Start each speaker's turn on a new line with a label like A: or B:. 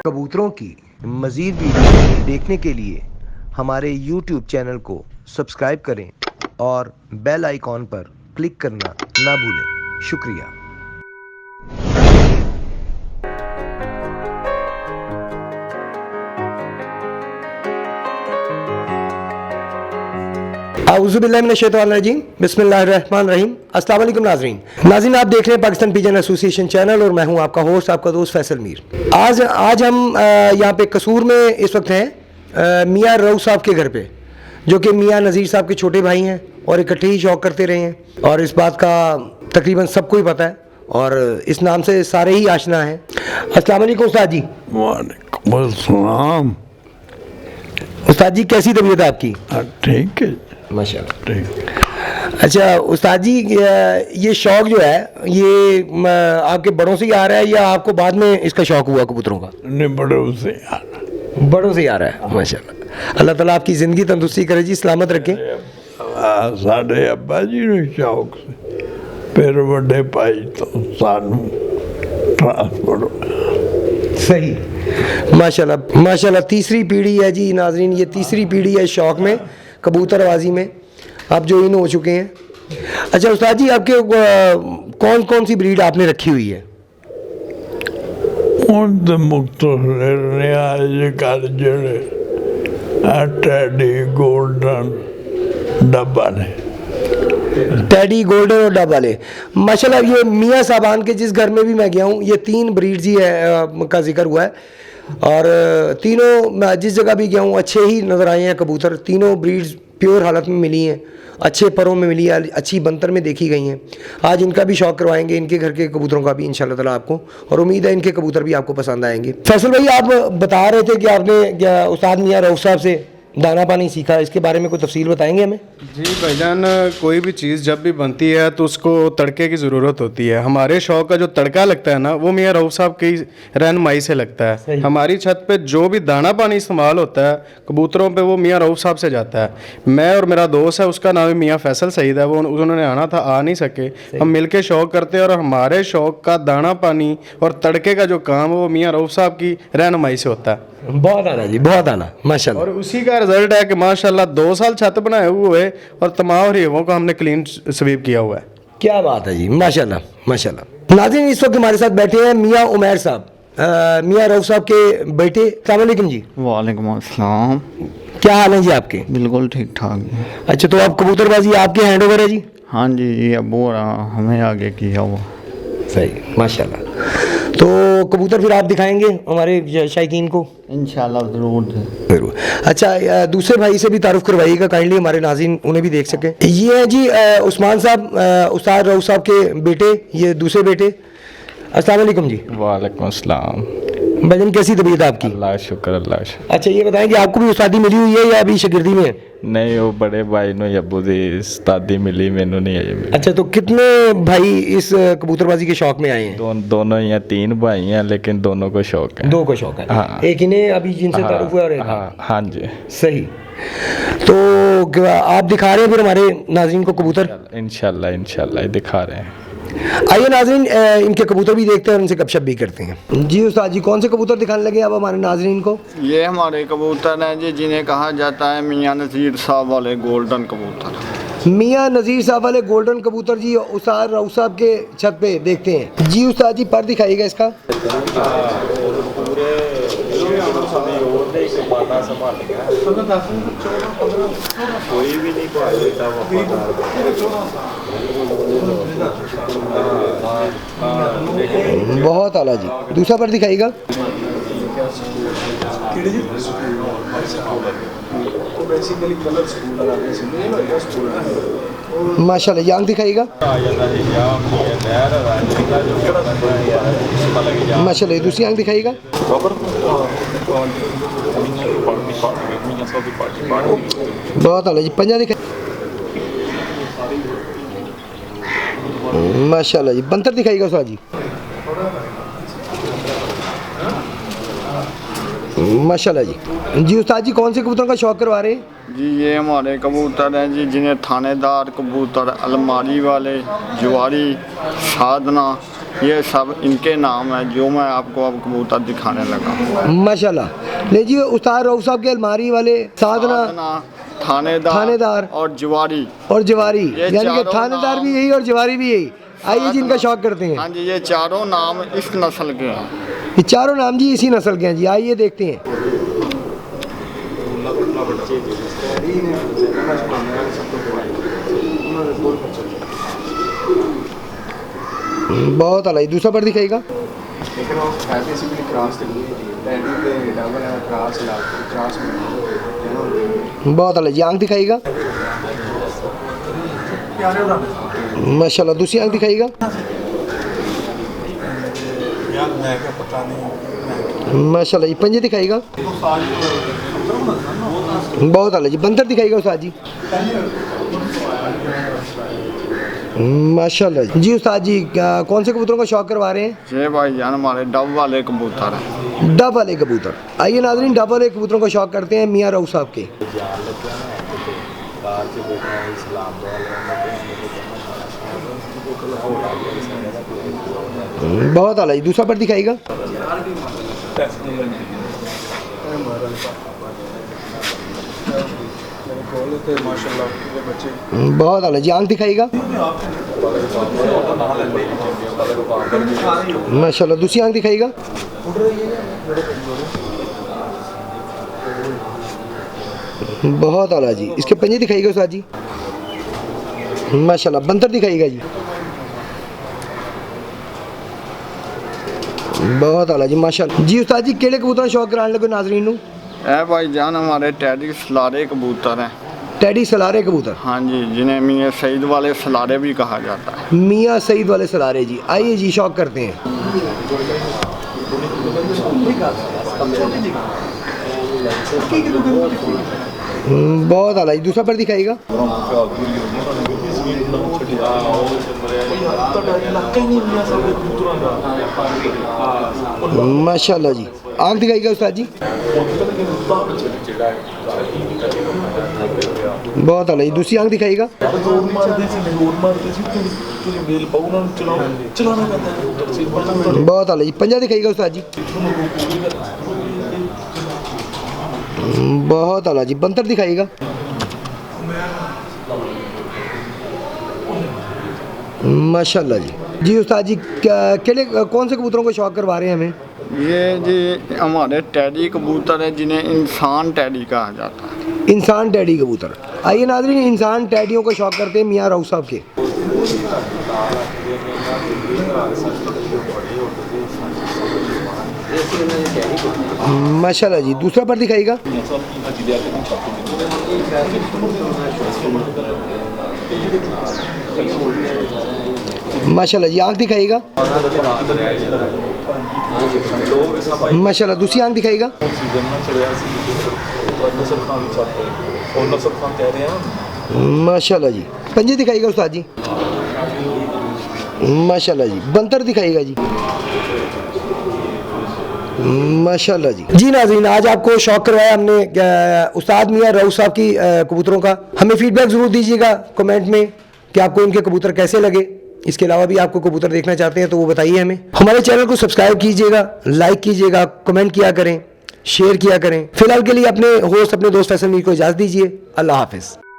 A: कबूतरों की मज़ीद वीडियो देखने के लिए हमारे YouTube चैनल को सब्सक्राइब करें और बेल आइकॉन पर क्लिक करना ना भूलें। शुक्रिया। आऊज़ुबिल्लाहिमिनश्शैतानिर्रजीम बिस्मिल्लाहिर्रहमानिर्रहीम। अस्सलाम वालेकुम नाज़रीन, आप देख रहे हैं पाकिस्तान पिजन एसोसिएशन चैनल और मैं हूं आपका होस्ट, आपका दोस्त फैसल मीर। आज हम यहाँ पे कसूर में इस वक्त हैं मियाँ रऊफ़ साहब के घर पे, जो कि मियाँ नज़ीर साहब के छोटे भाई हैं और इकट्ठे ही शौक़ करते रहे हैं और इस बात का तकरीबन सबको ही पता है और इस नाम से सारे ही आशना हैं। अस्सलाम वालेकुम उस्ताद जी।
B: वालेकुम अस्सलाम।
A: उस्ताद जी कैसी तबीयत है आपकी?
B: ठीक है
A: माशाल्लाह।
B: ठीक।
A: अच्छा उस्ताद जी, ये शौक़ जो है ये आपके बड़ों से ही आ रहा है या आपको बाद में इसका शौक़ हुआ कबूतरों का?
B: नहीं, बड़ों से
A: बड़ों से ही आ रहा है माशाल्लाह। अल्लाह ताला आपकी ज़िंदगी तंदुरुस्ती करे जी, सलामत रखें।
B: साढ़े अब्बा जी ने शौक से, फिर बड़े भाई तो सानू ट्रांसफर
A: सही माशाल्लाह माशाल्लाह। तीसरी पीढ़ी है जी नाजरीन, ये तीसरी पीढ़ी है शौक़ में, कबूतरबाजी में आप जो इन हो चुके हैं। अच्छा उस्ताद जी, आपके कौन कौन सी ब्रीड आपने रखी हुई है?
B: उनसे मुख्तलिफ कर जड़े टैडी गोल्डन डब्बा ने
A: टैडी गोल्डन और डब वाले माशाल्लाह। ये मियाँ साहबान के जिस घर में भी मैं गया हूँ ये तीन ब्रीड्स ही है का जिक्र हुआ है और तीनों मैं जिस जगह भी गया हूँ अच्छे ही नज़र आए हैं कबूतर। तीनों ब्रीड्स प्योर हालत में मिली हैं, अच्छे परों में मिली है, अच्छी बनतर में देखी गई हैं। आज इनका भी शौक़ करवाएंगे, इनके घर के कबूतरों का भी इंशाल्लाह ताला आपको, और उम्मीद है इनके कबूतर भी आपको पसंद आएंगे। फैसल भाई, आप बता रहे थे कि आपने उस्ताद मियाँ रऊफ़ साहब से दाना पानी सीखा, इसके बारे में कोई तफसील बताएंगे हमें?
C: जी भाईजान, कोई भी चीज़ जब भी बनती है तो उसको तड़के की ज़रूरत होती है। हमारे शौक़ का जो तड़का लगता है ना, वो मियाँ रऊफ़ साहब की रहनुमाई से लगता है। हमारी छत पे जो भी दाना पानी इस्तेमाल होता है कबूतरों पे, वो मियाँ रऊफ़ साहब से जाता है। मैं और मेरा दोस्त है, उसका नाम है मियाँ फैसल सईद है, वो उन्होंने आना था, आ नहीं सके। हम मिल के शौक़ करते हैं और हमारे शौक़ का दाना पानी और तड़के का जो काम है वो मियाँ रऊफ़ साहब की रहनुमाई से होता है।
A: बहुत आना जी, बहुत आना माशाल्लाह।
C: और उसी का रिजल्ट है कि माशाल्लाह 2 साल छत बनाए हुए और तमाम रेवों को हमने क्लीन स्वीप किया हुआ है।
A: क्या बात है जी, माशाल्लाह माशाल्लाह। नाज़रीन, इस वक्त हमारे साथ बैठे हैं मियाँ उमैर साहब, मियाँ रऊफ़ साहब के बेटे। अस्सलाम वालेकुम जी।
D: वालेकुम अस्सलाम।
A: क्या हाल है जी आपके?
D: बिल्कुल ठीक ठाक।
A: अच्छा, तो आप कबूतरबाजी आपके हैंड ओवर है जी?
D: हाँ जी, ये अबू हमें आगे किया हुआ।
A: सही माशाल्लाह। तो कबूतर फिर आप दिखाएंगे हमारे शायकीन को?
D: इंशाल्लाह ज़रूर।
A: अच्छा, दूसरे भाई से भी तारुफ करवाइएगा काइंडली, हमारे नाज़रीन उन्हें भी देख सकें। ये है जी उस्मान साहब, उस्ताद रऊफ़ साहब के बेटे, ये दूसरे बेटे। अस्सलाम वालेकुम जी।
E: वालेकुम अस्सलाम।
A: भाईजान कैसी तबीयत है आपकी?
E: अल्लाह शुक्र, अल्लाह शुक्र।
A: अच्छा, ये बताएं कि आपको भी उस्तादी मिली हुई है या अभी शागिर्दी में है?
E: नहीं, वो बड़े भाई नो अब्बू दी उस्तादी मिली, मैनू नहीं आई मिली।
A: अच्छा, तो कितने भाई इस कबूतरबाजी के शौक में आए हैं?
E: दोनों ही हैं, 3 भाई हैं, लेकिन दोनों को शौक है।
A: 2 को शौक है।
E: हाँ।
A: एक इन्हें अभी जिनसे तारुफ हुआ और एक
E: हाँ जी।
A: सही। तो आप दिखा रहे हैं फिर हमारे नाज़रीन को कबूतर?
E: इंशाल्लाह इंशाल्लाह दिखा रहे हैं।
A: आइए नाज़रीन, इनके कबूतर भी देखते हैं और इनसे गपशप भी करते हैं। जी उस्ताद जी, कौन से कबूतर दिखाने लगे आप हमारे नाज़रीन को?
D: ये हमारे कबूतर हैं जी, जिन्हें कहा जाता है मियाँ नज़ीर साहब वाले गोल्डन कबूतर।
A: मियाँ नज़ीर साहब वाले गोल्डन कबूतर जी उस्ताद रऊफ़ साहब के छत पे देखते हैं जी। उस्ताद जी पर दिखाइएगा इसका। बहुत आला जी। दूसरा पर दिखाइएगा। माशाल्लाह, यांग दिखाइएगा। माशाल्लाह, ये दूसरी आंख दिखाइएगा। बहुत आला जी। पंजा दिखाइए। माशाल्लाह जी। बंतर दिखाइएगा उस्ताद जी। माशाल्लाह जी। जी उस्ताद जी कौन से कबूतरों का शौक करवा रहे हैं?
D: जी ये हमारे कबूतर हैं जी, जिन्हें थानेदार कबूतर, अलमारी वाले, ज्वारी, साधना, ये सब इनके नाम हैं जो मैं आपको अब कबूतर दिखाने लगा।
A: माशाल्लाह। नहीं जी उस्ताद रऊफ साहब के अलमारी वाले, साधना, थानेदार
D: और ज्वारी
A: और जवारी,
D: ये
A: यानी कि
D: चारों
A: थानेदार
D: नाम-
A: भी यही और जवारी भी यही। आइए जिनका शौक करते हैं।
D: हाँ जी, ये चारों नाम इस नस्ल के हैं।
A: ये चारों नाम जी इसी नस्ल के हैं जी। आइए देखते हैं। बहुत अलाई। दूसरा पर दिखाएगा। बहुत अलाई जी। आंख दिखाएगा। माशाल्लाह। दूसरी आंख दिखाएगा। माशाल्लाह जी। पंजे दिखाएगा। बहुत अलाई जी। बंदर दिखाएगा उस्ताद जी। माशाल्लाह जी। जी उस्ताद जी कौन से कबूतरों का शौक करवा रहे हैं?
D: ये भाई जान हमारे डब वाले कबूतर हैं।
A: डब वाले कबूतर। आइए नाज़रीन डब वाले कबूतरों का शौक करते हैं मियाँ रऊफ साहब के। बहुत आला जी। दूसरा पर दिखाएगा। बहुत आला जी। आंख दिखाएगा। माशाल्लाह। दूसरी आंख दिखाएगा। बहुत आला जी। इसके पंजे दिखाएगा उस्ताद जी। माशाल्लाह। बंतर दिखाएगा जी। बहुत आला जी। माशाल्लाह जी। उस्ताद जी केड़े कबूतर शौक कराने लगे नाजरीन नू?
D: ए भाई जान हमारे टैडी सलारे कबूतर हैं।
A: टैडी सलारे कबूतर।
D: हाँ जी, जिन्हें मियाँ सईद वाले सलारे भी कहा जाता है।
A: मियाँ सईद वाले सलारे जी। आइए जी शौक करते हैं। बहुत आला जी। दूसरा पर दिखाएगा। माशाल्लाह जी। आंख दिखाएगा उस्ताद जी। बहुत आला जी। दूसरी आंख दिखाएगा। बहुत आला जी। पंजा दिखाएगा उस्ताद जी। बहुत आला जी। बंतर दिखाएगा। माशाल्लाह जी। जी उस्ताद जी केड़े कौन से कबूतरों को शौक करवा रहे हैं हमें?
D: ये जी हमारे टैडी कबूतर है, जिन्हें इंसान टैडी कहा जाता है।
A: इंसान टैडी कबूतर। आइए नाज़रीन इंसान टैडियों को शौक करते हैं मियाँ रऊफ साहब के। माशाल्लाह जी। दूसरा पर दिखाएगा। माशाल्लाह जी। आंख दिखाएगा। माशाल्लाह। दूसरी आंख दिखाएगा। माशाल्लाह जी। पंजे दिखाएगा उस्ताद जी। माशाल्लाह जी। बंतर दिखाएगा जी। माशाल्लाह जी। जी नाज़रीन आज आपको शौक करवाया हमने उस्ताद मियाँ रऊफ साहब की कबूतरों का। हमें फीडबैक ज़रूर दीजिएगा कमेंट में कि आपको इनके कबूतर कैसे लगे। इसके अलावा भी आपको कबूतर देखना चाहते हैं तो वो बताइए हमें। हमारे चैनल को सब्सक्राइब कीजिएगा, लाइक कीजिएगा, कमेंट किया करें, शेयर किया करें। फिलहाल के लिए अपने होस्ट अपने दोस्त फैसल मीर को इजाज़त दीजिए। अल्लाह हाफिज़।